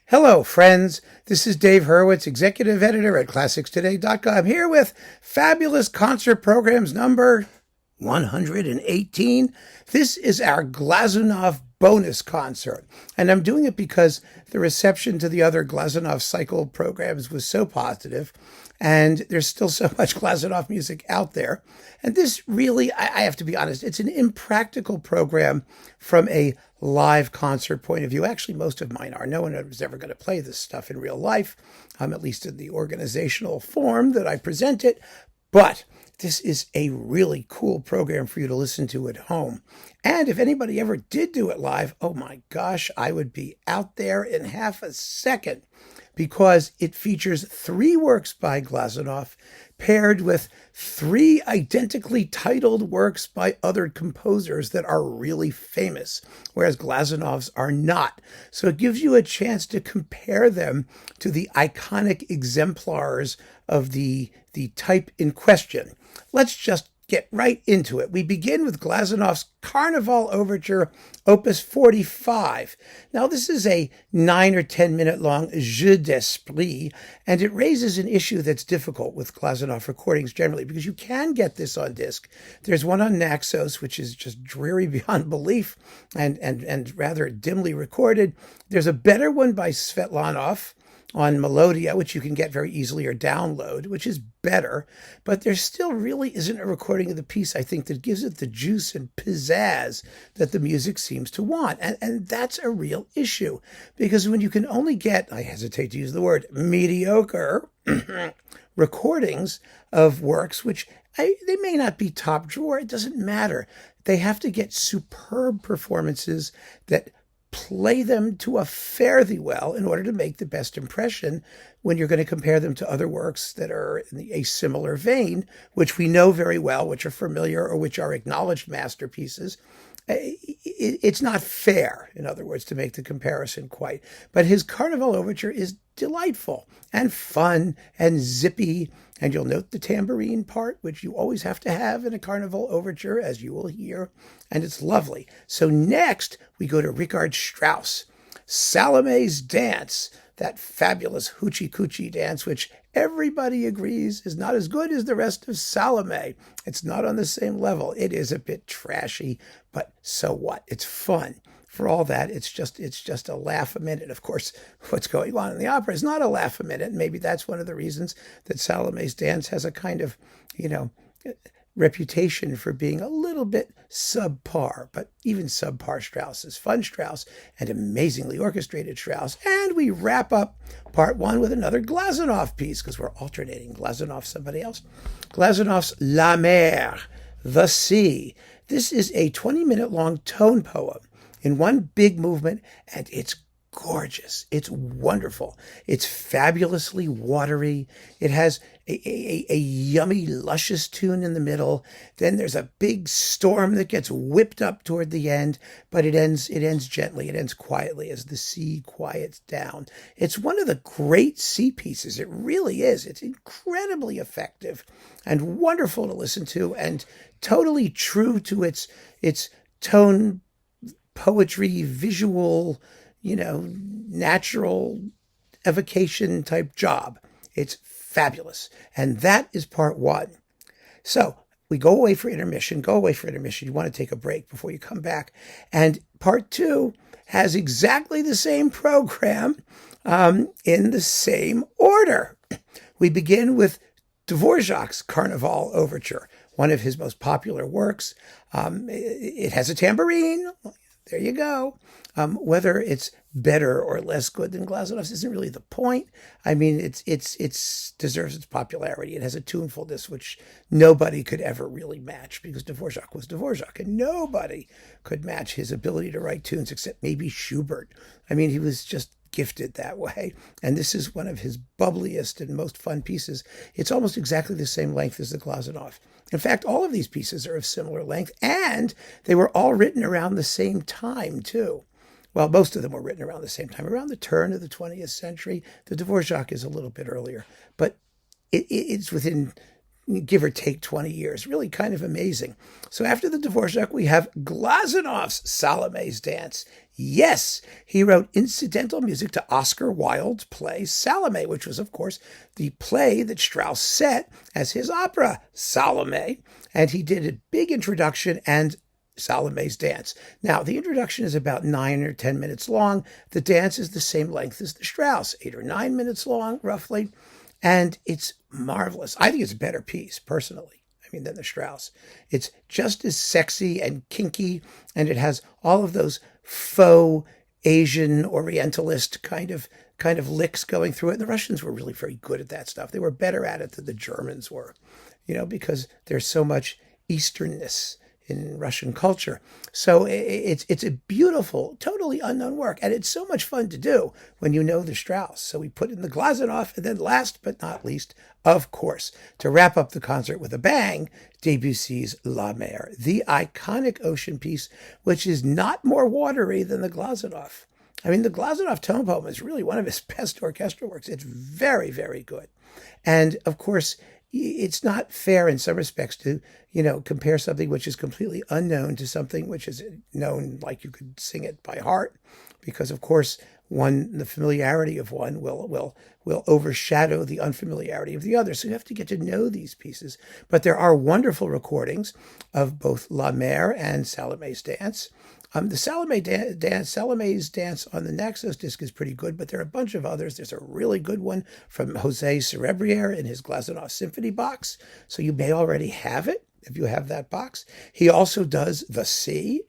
Hello, friends. This is Dave Hurwitz, executive editor at ClassicsToday.com, here with fabulous concert programs number 118. This is our Glazunov bonus concert, and I'm doing it because the reception to the other Glazunov cycle programs was so positive, and there's still so much Glazunov music out there. And this really, I have to be honest, it's an impractical program from a live concert point of view. Actually, most of mine are. No one was ever going to play this stuff in real life, at least in the organizational form that I present it. But this is a really cool program for you to listen to at home. And if anybody ever did do it live, oh my gosh, I would be out there in half a second, because it features 3 works by Glazunov paired with 3 identically titled works by other composers that are really famous, whereas Glazunov's are not. So it gives you a chance to compare them to the iconic exemplars of the type in question. Let's just get right into it. We begin with Glazunov's Carnival Overture, Opus 45. Now, this is a 9 or 10 minute long jeu d'esprit, and it raises an issue that's difficult with Glazunov recordings generally, because you can get this on disc. There's one on Naxos, which is just dreary beyond belief and rather dimly recorded. There's a better one by Svetlanov on Melodia, which you can get very easily or download, which is better, but there still really isn't a recording of the piece, I think, that gives it the juice and pizzazz that the music seems to want. And that's a real issue, because when you can only get, I hesitate to use the word, mediocre recordings of works, which they may not be top drawer, it doesn't matter. They have to get superb performances that play them to a fare thee well in order to make the best impression when you're going to compare them to other works that are in a similar vein, which we know very well, which are familiar or which are acknowledged masterpieces. It's not fair, in other words, to make the comparison quite. But his Carnival Overture is delightful and fun and zippy. And you'll note the tambourine part, which you always have to have in a Carnival Overture, as you will hear. And it's lovely. So next, we go to Richard Strauss, Salome's Dance, that fabulous hoochie coochie dance, which everybody agrees is not as good as the rest of Salome. It's not on the same level. It is a bit trashy, but so what? It's fun. For all that, it's just a laugh a minute. Of course, what's going on in the opera is not a laugh a minute. Maybe that's one of the reasons that Salome's Dance has a kind of, reputation for being a little bit subpar. But even subpar Strauss is fun Strauss and amazingly orchestrated Strauss. And we wrap up part 1 with another Glazunov piece, because we're alternating Glazunov, somebody else. Glazunov's La Mer, the Sea. This is a 20-minute long tone poem in one big movement, and it's gorgeous. It's wonderful. It's fabulously watery. It has a yummy, luscious tune in the middle. Then there's a big storm that gets whipped up toward the end, but it ends gently. It ends quietly as the sea quiets down. It's one of the great sea pieces. It really is. It's incredibly effective and wonderful to listen to, and totally true to its tone, poetry, visual, natural evocation type job. It's fabulous. And that is part 1. So we go away for intermission. You want to take a break before you come back. And part 2 has exactly the same program in the same order. We begin with Dvořák's Carnival Overture, one of his most popular works. It has a tambourine. There you go. Whether it's better or less good than Glazunov's isn't really the point. I mean, it deserves its popularity. It has a tunefulness which nobody could ever really match, because Dvořák was Dvořák, and nobody could match his ability to write tunes except maybe Schubert. I mean, he was just gifted that way. And this is one of his bubbliest and most fun pieces. It's almost exactly the same length as the Glazunov. In fact, all of these pieces are of similar length, and they were all written around the same time, too. Well, most of them were written around the same time, around the turn of the 20th century. The Dvořák is a little bit earlier, but it's within give or take 20 years. Really kind of amazing. So after the Dvořák, we have Glazunov's Salome's Dance. Yes, he wrote incidental music to Oscar Wilde's play Salome, which was, of course, the play that Strauss set as his opera, Salome. And he did a big introduction and Salome's Dance. Now, the introduction is about 9 or 10 minutes long. The dance is the same length as the Strauss, 8 or 9 minutes long, roughly. And it's marvelous. I think it's a better piece, personally, than the Strauss. It's just as sexy and kinky, and it has all of those faux Asian Orientalist kind of licks going through it. And the Russians were really very good at that stuff. They were better at it than the Germans were, because there's so much Easternness in Russian culture. So it's a beautiful, totally unknown work. And it's so much fun to do when you know the Strauss. So we put in the Glazunov, and then last but not least, of course, to wrap up the concert with a bang, Debussy's La Mer, the iconic ocean piece, which is not more watery than the Glazunov. The Glazunov tone poem is really one of his best orchestral works. It's very, very good. And of course, it's not fair in some respects to, compare something which is completely unknown to something which is known, like you could sing it by heart, because of course, the familiarity of one will overshadow the unfamiliarity of the other. So you have to get to know these pieces. But there are wonderful recordings of both La Mer and Salome's Dance. The Salome's Dance on the Naxos disc is pretty good, but there are a bunch of others. There's a really good one from Jose Cerebriere in his Glazunov Symphony box. So you may already have it if you have that box. He also does The Sea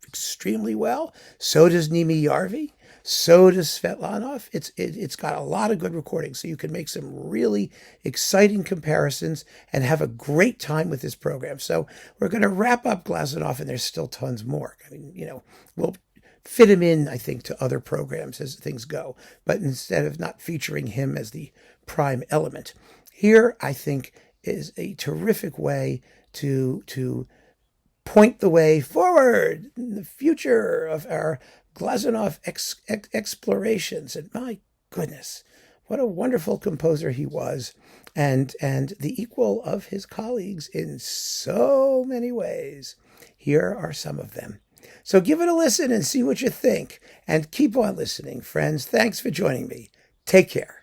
extremely well. So does Nimi Yarvi. So does Svetlanov. It's got a lot of good recordings, so you can make some really exciting comparisons and have a great time with this program. So we're going to wrap up Glazunov, and there's still tons more. We'll fit him in, I think, to other programs as things go, but instead of not featuring him as the prime element. Here, I think, is a terrific way to point the way forward in the future of our Glazunov explorations. And my goodness, what a wonderful composer he was, and the equal of his colleagues in so many ways. Here are some of them. So give it a listen and see what you think, and keep on listening, friends. Thanks for joining me. Take care.